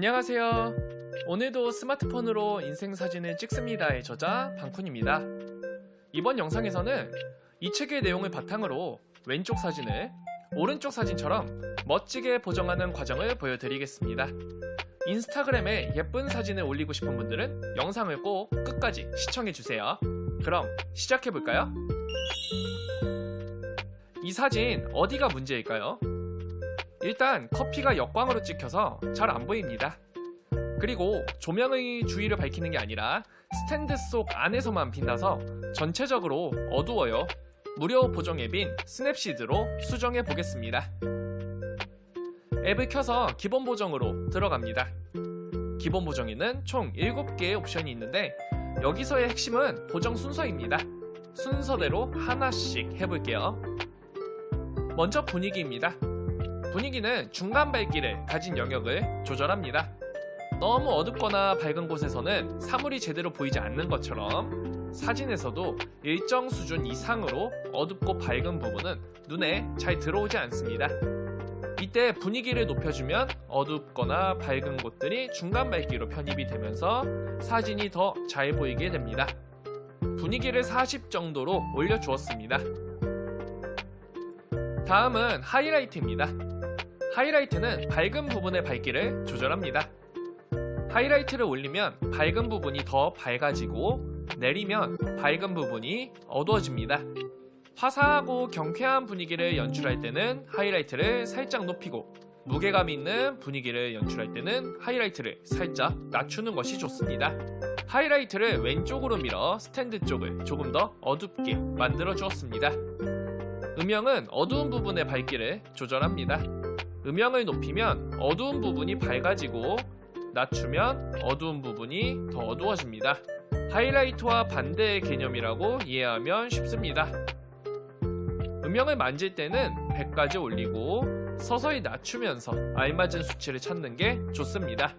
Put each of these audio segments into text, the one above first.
안녕하세요. 오늘도 스마트폰으로 인생 사진을 찍습니다의 저자 방쿤입니다. 이번 영상에서는 이 책의 내용을 바탕으로 왼쪽 사진을 오른쪽 사진처럼 멋지게 보정하는 과정을 보여드리겠습니다. 인스타그램에 예쁜 사진을 올리고 싶은 분들은 영상을 꼭 끝까지 시청해주세요. 그럼 시작해볼까요? 이 사진 어디가 문제일까요? 일단 커피가 역광으로 찍혀서 잘 안 보입니다. 그리고 조명의 주위를 밝히는 게 아니라 스탠드 속 안에서만 빛나서 전체적으로 어두워요. 무료 보정 앱인 스냅시드로 수정해 보겠습니다. 앱을 켜서 기본 보정으로 들어갑니다. 기본 보정에는 총 7개의 옵션이 있는데 여기서의 핵심은 보정 순서입니다. 순서대로 하나씩 해볼게요. 먼저 분위기입니다. 분위기는 중간 밝기를 가진 영역을 조절합니다. 너무 어둡거나 밝은 곳에서는 사물이 제대로 보이지 않는 것처럼 사진에서도 일정 수준 이상으로 어둡고 밝은 부분은 눈에 잘 들어오지 않습니다. 이때 분위기를 높여주면 어둡거나 밝은 곳들이 중간 밝기로 편입이 되면서 사진이 더 잘 보이게 됩니다. 분위기를 40 정도로 올려주었습니다. 다음은 하이라이트입니다. 하이라이트는 밝은 부분의 밝기를 조절합니다. 하이라이트를 올리면 밝은 부분이 더 밝아지고 내리면 밝은 부분이 어두워집니다. 화사하고 경쾌한 분위기를 연출할 때는 하이라이트를 살짝 높이고 무게감 있는 분위기를 연출할 때는 하이라이트를 살짝 낮추는 것이 좋습니다. 하이라이트를 왼쪽으로 밀어 스탠드 쪽을 조금 더 어둡게 만들어 주었습니다. 음영은 어두운 부분의 밝기를 조절합니다. 음영을 높이면 어두운 부분이 밝아지고 낮추면 어두운 부분이 더 어두워집니다. 하이라이트와 반대의 개념이라고 이해하면 쉽습니다. 음영을 만질 때는 100까지 올리고 서서히 낮추면서 알맞은 수치를 찾는 게 좋습니다.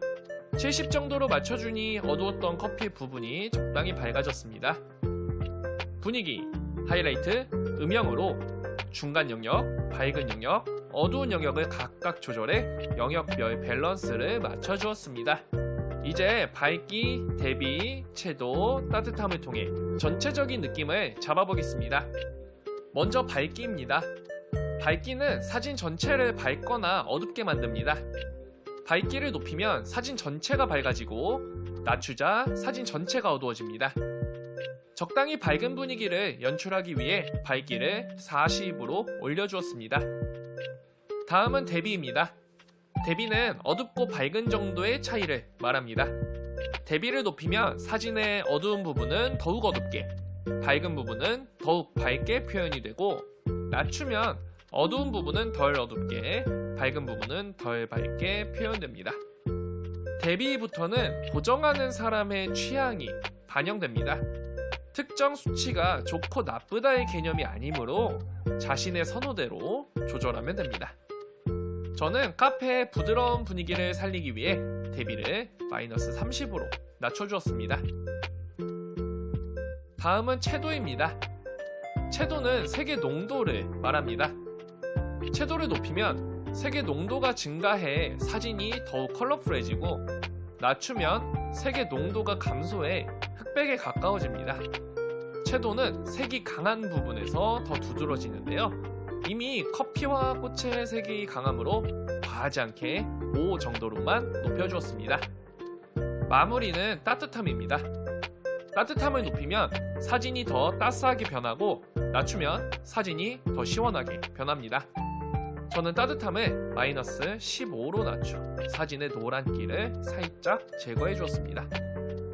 70 정도로 맞춰주니 어두웠던 커피 부분이 적당히 밝아졌습니다. 분위기, 하이라이트, 음영으로 중간 영역, 밝은 영역, 어두운 영역을 각각 조절해 영역별 밸런스를 맞춰주었습니다. 이제 밝기, 대비, 채도, 따뜻함을 통해 전체적인 느낌을 잡아보겠습니다. 먼저 밝기입니다. 밝기는 사진 전체를 밝거나 어둡게 만듭니다. 밝기를 높이면 사진 전체가 밝아지고 낮추자 사진 전체가 어두워집니다. 적당히 밝은 분위기를 연출하기 위해 밝기를 40으로 올려주었습니다. 다음은 대비입니다. 대비는 어둡고 밝은 정도의 차이를 말합니다. 대비를 높이면 사진의 어두운 부분은 더욱 어둡게, 밝은 부분은 더욱 밝게 표현이 되고 낮추면 어두운 부분은 덜 어둡게, 밝은 부분은 덜 밝게 표현됩니다. 대비부터는 보정하는 사람의 취향이 반영됩니다. 특정 수치가 좋고 나쁘다의 개념이 아니므로 자신의 선호대로 조절하면 됩니다. 저는 카페의 부드러운 분위기를 살리기 위해 대비를 마이너스 30으로 낮춰주었습니다. 다음은 채도입니다. 채도는 색의 농도를 말합니다. 채도를 높이면 색의 농도가 증가해 사진이 더욱 컬러풀해지고 낮추면 색의 농도가 감소해 흑백에 가까워집니다. 채도는 색이 강한 부분에서 더 두드러지는데요. 이미 커피와 꽃의 색이 강하므로 과하지 않게 5 정도로만 높여주었습니다. 마무리는 따뜻함입니다. 따뜻함을 높이면 사진이 더 따스하게 변하고 낮추면 사진이 더 시원하게 변합니다. 저는 따뜻함을 마이너스 15로 낮춰 사진의 노란기를 살짝 제거해 주었습니다.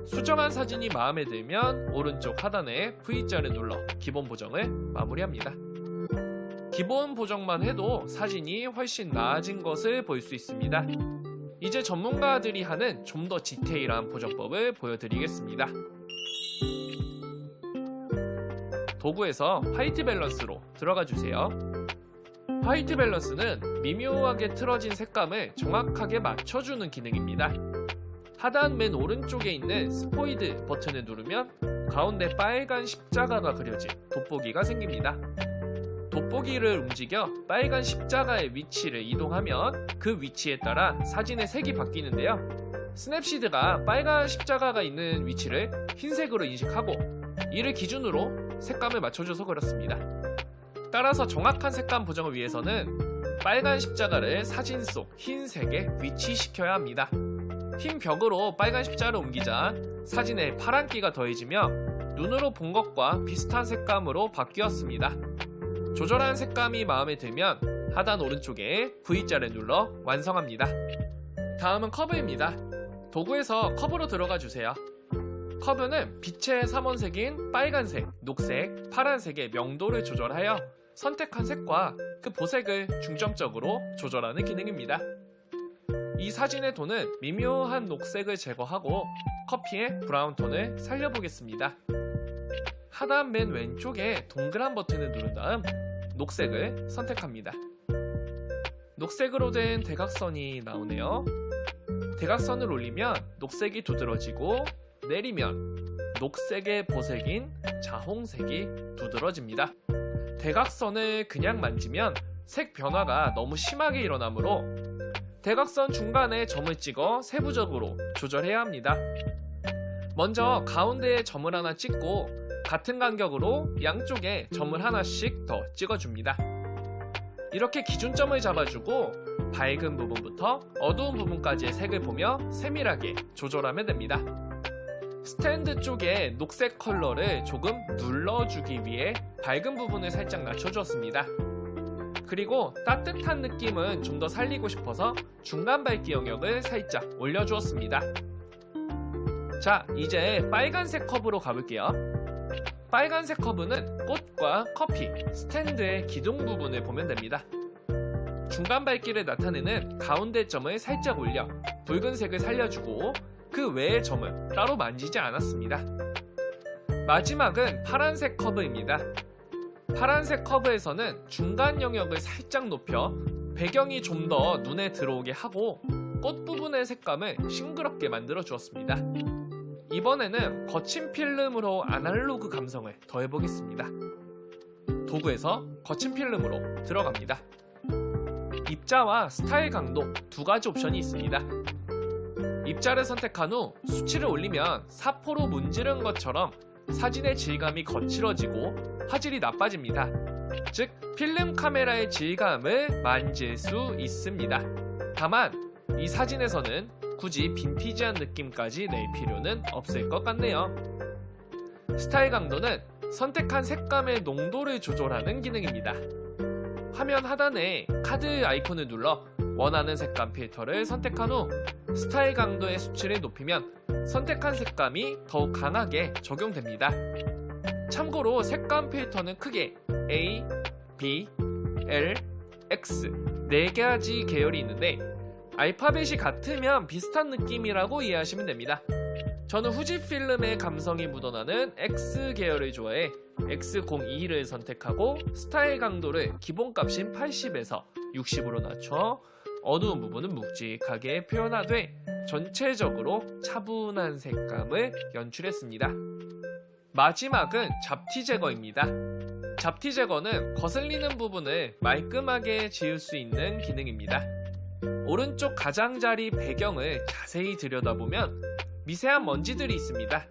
수정한 사진이 마음에 들면 오른쪽 하단에 V자를 눌러 기본 보정을 마무리합니다. 기본 보정만 해도 사진이 훨씬 나아진 것을 볼 수 있습니다. 이제 전문가들이 하는 좀 더 디테일한 보정법을 보여드리겠습니다. 도구에서 화이트 밸런스로 들어가 주세요. 화이트 밸런스는 미묘하게 틀어진 색감을 정확하게 맞춰주는 기능입니다. 하단 맨 오른쪽에 있는 스포이드 버튼을 누르면 가운데 빨간 십자가가 그려진 돋보기가 생깁니다. 돋보기를 움직여 빨간 십자가의 위치를 이동하면 그 위치에 따라 사진의 색이 바뀌는데요. 스냅시드가 빨간 십자가가 있는 위치를 흰색으로 인식하고 이를 기준으로 색감을 맞춰줘서 그렇습니다. 따라서 정확한 색감 보정을 위해서는 빨간 십자가를 사진 속 흰색에 위치시켜야 합니다. 흰 벽으로 빨간 십자가를 옮기자 사진에 파란기가 더해지며 눈으로 본 것과 비슷한 색감으로 바뀌었습니다. 조절한 색감이 마음에 들면 하단 오른쪽에 V자를 눌러 완성합니다. 다음은 커브입니다. 도구에서 커브로 들어가 주세요. 커브는 빛의 삼원색인 빨간색, 녹색, 파란색의 명도를 조절하여 선택한 색과 그 보색을 중점적으로 조절하는 기능입니다. 이 사진의 톤은 미묘한 녹색을 제거하고 커피의 브라운톤을 살려보겠습니다. 하단 맨 왼쪽에 동그란 버튼을 누른 다음 녹색을 선택합니다. 녹색으로 된 대각선이 나오네요. 대각선을 올리면 녹색이 두드러지고 내리면 녹색의 보색인 자홍색이 두드러집니다. 대각선을 그냥 만지면 색 변화가 너무 심하게 일어나므로 대각선 중간에 점을 찍어 세부적으로 조절해야 합니다. 먼저 가운데에 점을 하나 찍고 같은 간격으로 양쪽에 점을 하나씩 더 찍어줍니다. 이렇게 기준점을 잡아주고 밝은 부분부터 어두운 부분까지의 색을 보며 세밀하게 조절하면 됩니다. 스탠드 쪽에 녹색 컬러를 조금 눌러주기 위해 밝은 부분을 살짝 낮춰주었습니다. 그리고 따뜻한 느낌은 좀 더 살리고 싶어서 중간 밝기 영역을 살짝 올려주었습니다. 자, 이제 빨간색 커브로 가볼게요. 빨간색 커브는 꽃과 커피, 스탠드의 기둥 부분을 보면 됩니다. 중간 밝기를 나타내는 가운데 점을 살짝 올려 붉은색을 살려주고 그 외의 점은 따로 만지지 않았습니다. 마지막은 파란색 커브입니다. 파란색 커브에서는 중간 영역을 살짝 높여 배경이 좀 더 눈에 들어오게 하고 꽃 부분의 색감을 싱그럽게 만들어 주었습니다. 이번에는 거친 필름으로 아날로그 감성을 더해보겠습니다. 도구에서 거친 필름으로 들어갑니다. 입자와 스타일 강도 두 가지 옵션이 있습니다. 입자를 선택한 후 수치를 올리면 사포로 문지른 것처럼 사진의 질감이 거칠어지고 화질이 나빠집니다. 즉 필름 카메라의 질감을 만질 수 있습니다. 다만 이 사진에서는 굳이 빈티지한 느낌까지 낼 필요는 없을 것 같네요. 스타일 강도는 선택한 색감의 농도를 조절하는 기능입니다. 화면 하단에 카드 아이콘을 눌러 원하는 색감 필터를 선택한 후 스타일 강도의 수치를 높이면 선택한 색감이 더욱 강하게 적용됩니다. 참고로 색감 필터는 크게 A, B, L, X 4가지 계열이 있는데 알파벳이 같으면 비슷한 느낌이라고 이해하시면 됩니다. 저는 후지필름의 감성이 묻어나는 X 계열을 좋아해 X02를 선택하고 스타일 강도를 기본값인 80에서 60으로 낮춰 어두운 부분은 묵직하게 표현하되 전체적으로 차분한 색감을 연출했습니다. 마지막은 잡티 제거입니다. 잡티 제거는 거슬리는 부분을 말끔하게 지울 수 있는 기능입니다. 오른쪽 가장자리 배경을 자세히 들여다보면 미세한 먼지들이 있습니다.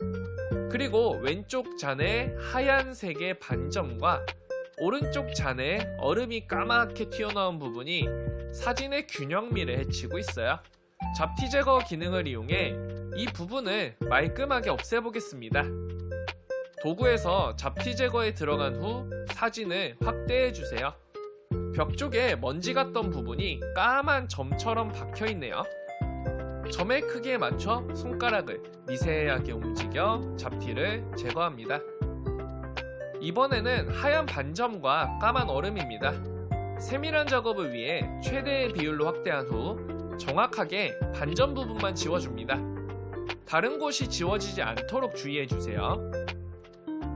그리고 왼쪽 잔에 하얀색의 반점과 오른쪽 잔에 얼음이 까맣게 튀어나온 부분이 사진의 균형미를 해치고 있어요. 잡티 제거 기능을 이용해 이 부분을 말끔하게 없애보겠습니다. 도구에서 잡티 제거에 들어간 후 사진을 확대해주세요. 벽 쪽에 먼지 같던 부분이 까만 점처럼 박혀있네요. 점의 크기에 맞춰 손가락을 미세하게 움직여 잡티를 제거합니다. 이번에는 하얀 반점과 까만 얼음입니다. 세밀한 작업을 위해 최대의 비율로 확대한 후 정확하게 반점 부분만 지워줍니다. 다른 곳이 지워지지 않도록 주의해주세요.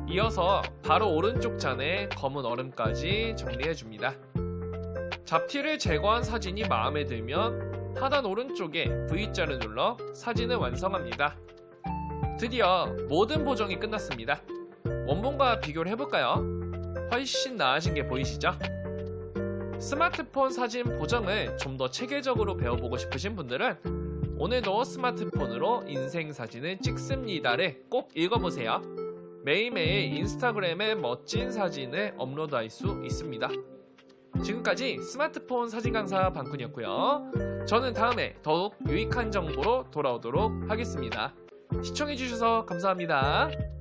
이어서 바로 오른쪽 잔에 검은 얼음까지 정리해줍니다. 잡티를 제거한 사진이 마음에 들면 하단 오른쪽에 V자를 눌러 사진을 완성합니다. 드디어 모든 보정이 끝났습니다. 원본과 비교를 해볼까요? 훨씬 나아진 게 보이시죠? 스마트폰 사진 보정을 좀 더 체계적으로 배워보고 싶으신 분들은 오늘도 스마트폰으로 인생 사진을 찍습니다를 꼭 읽어보세요. 매일매일 인스타그램에 멋진 사진을 업로드할 수 있습니다. 지금까지 스마트폰 사진 강사 방쿤이었고요. 저는 다음에 더욱 유익한 정보로 돌아오도록 하겠습니다. 시청해주셔서 감사합니다.